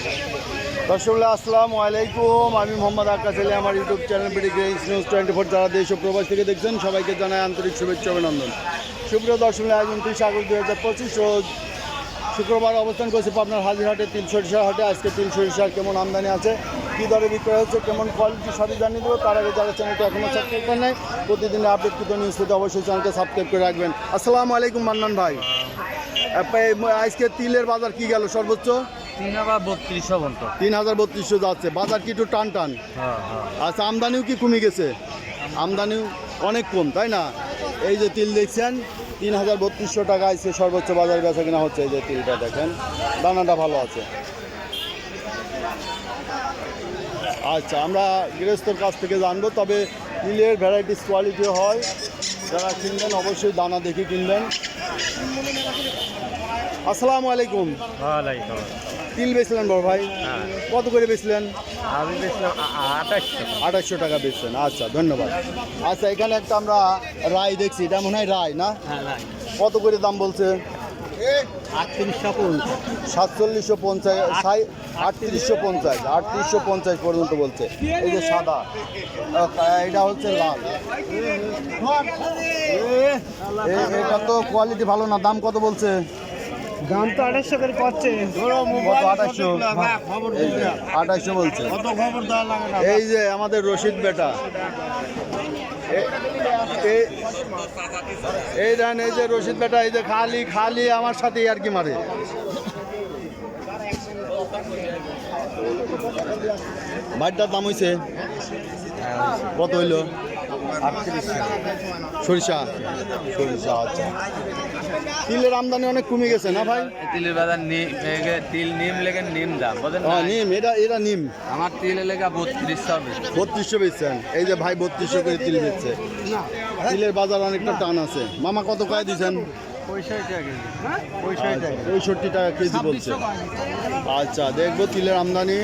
দর্শক আসসালামু আলাইকুম, আমি মোহাম্মদ আকাশ আলী। আমার ইউটিউব চ্যানেল BDGreen News 24 যারা দেশ ও প্রবাস থেকে দেখছেন সবাইকে জানাই আন্তরিক শুভেচ্ছা অভিনন্দন। সুপ্রিয় দর্শক, আজ 29 আগস্ট 2025 রোজ শুক্রবার অবস্থান করছি পাবনার হাজিরহাটে তিল সরিষার হাটে। আজকে তিল সরিষার কেমন আমদানি আছে, কী দরে বিক্রয় হচ্ছে, কেমন কোয়ালিটি সবই জানিয়ে দেবো। তার আগে যারা চ্যানেলটা এখনও সাবস্ক্রাইব করেন নাই, প্রতিদিনের আপডেটকৃত নিউজ পেতে অবশ্যই চ্যানেলটা সাবস্ক্রাইব করে রাখবেন। আসসালামু আলাইকুম মান্নান ভাই। আজকে তিলের বাজার কি গেল সর্বোচ্চ? 3032 যাচ্ছে। বাজার কি একটু টান টান? আচ্ছা, আমদানিও কি কমে গেছে? আমদানিও অনেক কম, তাই না? এই যে তিল দেখছেন 3032 টাকা আজকে সর্বোচ্চ বাজার বেচা কিনা হচ্ছে। এই যে তিলটা দেখেন, দানাটা ভালো আছে। আচ্ছা, আমরা গৃহস্থর কাছ থেকে জানবো, তবে তিলের ভ্যারাইটিস কোয়ালিটি হয়। যারা কিনবেন অবশ্যই দানা দেখে কিনবেন। আসসালামু আলাইকুম। ওয়ালাইকুম। তিল বেচলেন বড় ভাই? কত করে বেচলেন? আমি বেচলাম 2800 টাকা বেচলেন। আচ্ছা, ধন্যবাদ। আচ্ছা, এখানে একটা আমরা রায় দেখছি, এটা মনে হয় রায় না? কত করে দাম বলছে? 3750, 3850 পর্যন্ত বলছে। এই যে সাদা, এটা হচ্ছে লাল। এটা তো কোয়ালিটি ভালো না। দাম কত বলছে? দাম তো 2800 করে পাচ্ছে। 2800 বলছে। এই যে আমাদের রশিদ বেটা, এই দেন, এই যে রশিদ বেটা, এই যে খালি আমার সাথে আর কি মারে। বাড়িটার দাম হয়েছে কত হইল? 3800। সরিষা। আচ্ছা, তিলের আমদানি অনেক কমে গেছে না ভাই? তিলের বাজার তিল নিম লেগে নিম দাম বলেন। নিম, এটা নিম। আমার তিল লেগে 3200 বেচছেন। এই যে ভাই 3200 করে তিল বেচছে। তিলের বাজার অনেকটা টান আছে। মামা কত কয়ে দিচ্ছেন? 65 টাকা কেজি বলছে। আচ্ছা, দেখবো তিলের আমদানি।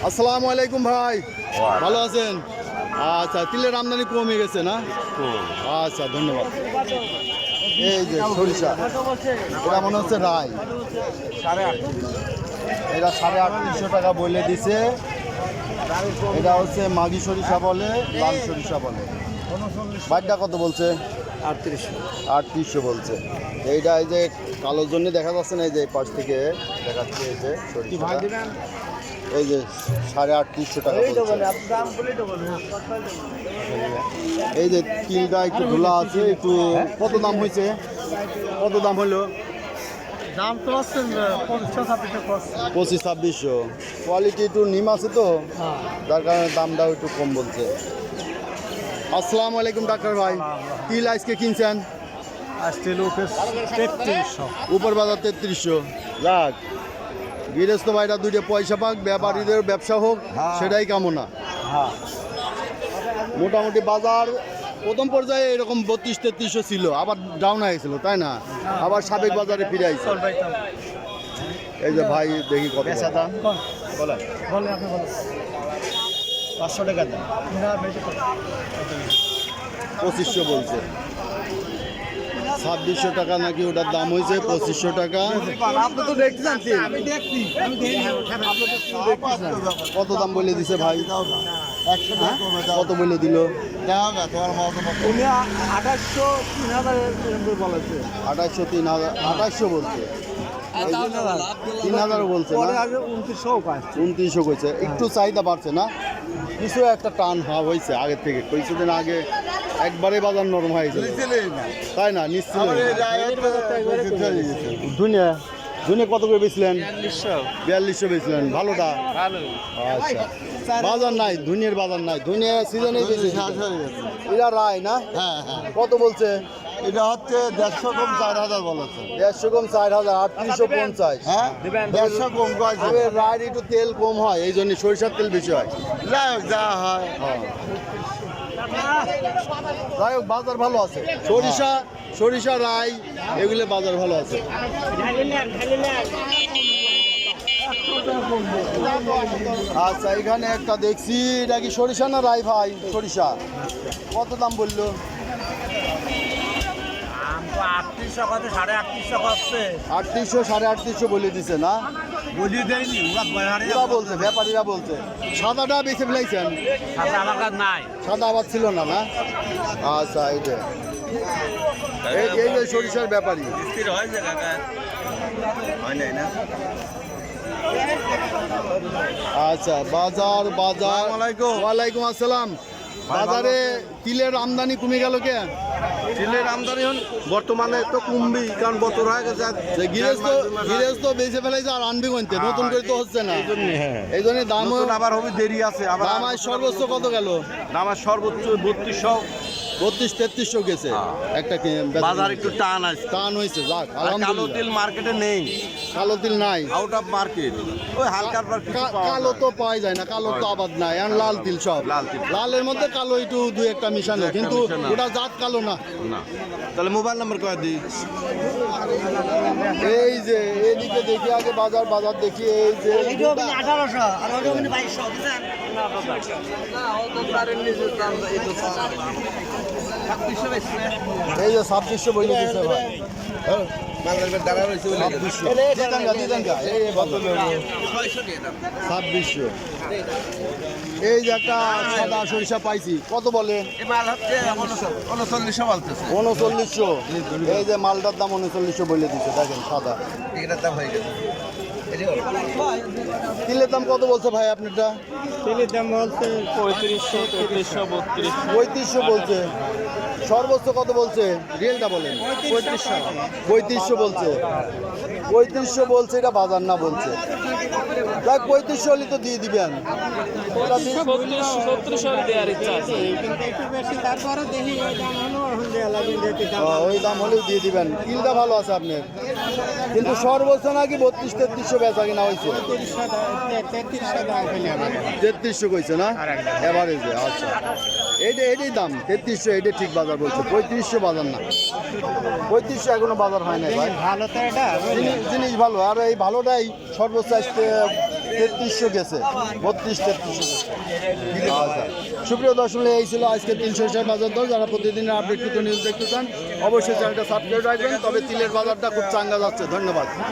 আসসালামু আলাইকুম ভাই, ভালো আছেন? আচ্ছা, তিলের আমদানি কমে গেছে না? আচ্ছা, ধন্যবাদ। এই যে সরিষা, এটা মনে হচ্ছে রায়। এটা 3800 টাকা বলে দিছে। এটা হচ্ছে মাঘি সরিষা বলে, লাল সরিষা বলে। বাড়িটা কত বলছে? 3800 বলছে। এইটা এই যে কালোর জন্য দেখা যাচ্ছে না, এই যে পাশ থেকে দেখাচ্ছে। এই যে সরিষা, এই যে 3850 টাকা বলছে। এই যে তিলটা একটু ধুলা আছে, একটু কত দাম হয়েছে? কত দাম হলো? দাম তো আছে 2500-2600। কোয়ালিটি একটু নিম আছে তো, যার কারণে দামটাও একটু কম বলছে। আসসালামু আলাইকুম ডাক্তার ভাই, তিল আজকে কিনছেন? উপর বাজার 3300। যাক, গৃহস্থ ভাইরা দুইটা পয়সা পাক, ব্যাপারীদের ব্যবসা হোক, সেটাই কামনা। মোটামুটি বাজার প্রথম পর্যায়ে এরকম 3200-3300 ছিল, আবার ডাউন হয়েছিল, তাই না? আবার সাবেক বাজারে ফিরে আইছে। এই যে ভাই দেখি কত দাম বলেন। 500 টাকা দাম, 2500 বলছে। 2600 টাকা নাকি ওটার দাম হয়েছে, 2500 টাকা। কত দাম বলে দিছে ভাই? কত বলে দিল? 2800 বলছে। 3000 বলছে না? 2900 কইছে। একটু চাহিদা বাড়ছে না? কিছু একটা টান হওয়া হয়েছে আগের থেকে। কিছুদিন আগে একবারে বাজার নরম হয়েছে, তাই না? নিশ্চয়। ধুনে কত করে বেচলেন? 4200 বেচলেন। ভালোটা? আচ্ছা, বাজার নাই, ধুনিয়ার বাজার নাই। ধুনিয়া সিজনে বেশি। এটা রায় না? কত বলছে? এটা হচ্ছে 150 কম 4000 বলেছে। 150 কম 4000, 3850। 150 কম কয়েছে। রায় একটু তেল কম হয়, এই জন্য সরিষার তেল বেশি হয়। যা হয়। যাই হোক, বাজার ভালো আছে। সরিষা রায় এগুলো বাজার ভালো আছে। আচ্ছা, এখানে একটা দেখছি, এটা কি সরিষা না রায় ভাই? সরিষা। কত দাম বললো? 3800 3800 3800 3850 বলে দিছে না? ওরা বলছে, ব্যাপারীরা বলছে। সাদাটা বেছে ফেলাইছেন? আমার কাছে নাই। সাদা আবার ছিল না, না? আচ্ছা, এই যে এই যে সরিষার ব্যাপারী। স্থির হয়েছে কাকা? হয় নাই না? আচ্ছা, বাজার বাজার। ওয়ালাইকুম আসসালাম। বাজারে তিলের আমদানি কমে গেল কে? তিলের আমদানি বর্তমানে তো কমবি, কারণ বছর হয়ে গেছে। গিরেজ তো বেঁচে ফেলাইছে, আর আনবি কইতে নতুন করে তো হচ্ছে না। এই জন্য দাম আবার হবে, দেরি আছে। আবার দাম আজ সর্বোচ্চ কত গেল? আমার সর্বোচ্চ 3200। 32-3300 গেছে একটা বাজার একটু টান আছে, টান হয়েছে। যাক, কালো আলহামদুলিল্লাহ। তিল মার্কেটে নেই, কালো তিল নাই, আউট অফ মার্কেট। ওই হালকার পর কিছু পাওয়া কালো যায়। তো পাওয়া যায় না, কালো তো আবাদ নাই। আর লাল তিল সব, লাল তিল। লালের মধ্যে কালো একটু দুই একটা মিশানো, কিন্তু মিশানো। ওটা জাত কালো না। না, তাহলে মোবাইল নাম্বার কয়ে দিই। এই যে এদিকে দেখি আগে বাজার বাজার দেখি। এই যে 1800 আর ওটা 2200 বুঝছেন? এই যে 2600 বলে দিচ্ছে ভাই। 2600 দিদাঙ্গা এই বদল 2600। এই যে একটা সাদা সরিষা পাইছি, কত বলে? এই মাল হচ্ছে 3900 বলতেছে। 3900। এই যে মালটার দাম 3900 বলে দিচ্ছে, দেখেন সাদা। এটার দাম হয়ে গেছে। তিলের দাম কত বলছে ভাই আপনারটা? তেলের দাম বলছে 3500 3300 3200 3500 বলছে। সর্বোচ্চ কত বলছে? রিয়েলটা বলেন। 3500 বলছে। 3500 বলছে, এটা বাজার না বলছে। যাক, 3500 হলে তো দিয়ে দিবেন। ওটা দিয়ে- 3700 দেওয়ার ইচ্ছা আছে কিন্তু একটু বেশি, তারপরে দেখি ওই দাম হলো এখন দেওয়া লাগে যেতে দাম ওই দাম হলেও দিয়ে দিবেন। তিলটা ভালো আছে আপনার, কিন্তু সর্বোচ্চ নাকি 32-3300 বেচা কিনা হয়েছে। 3300 দাম পেলে আমার 3300 কইছে না এভারেজে? আচ্ছা, এইটাই দাম 3300। এইটা ঠিক বাজার বলছে, 3500 বাজার না। 3500 এখনো বাজার হয় না ভাই। ভালো তো এটা জিনিস ভালো, আর এই ভালোটাই সর্বোচ্চ আজকে 3300 গেছে, 32-3300 গেছে। আচ্ছা, সুপ্রিয় দর্শক, এই ছিল আজকে 300 বাজার দর। যারা প্রতিদিনের আপডেটকৃত নিউজ দেখতে চান অবশ্যই চ্যানেলটা সাবস্ক্রাইব রাখবেন। তবে তিলের বাজারটা খুব চাঙ্গা যাচ্ছে। ধন্যবাদ।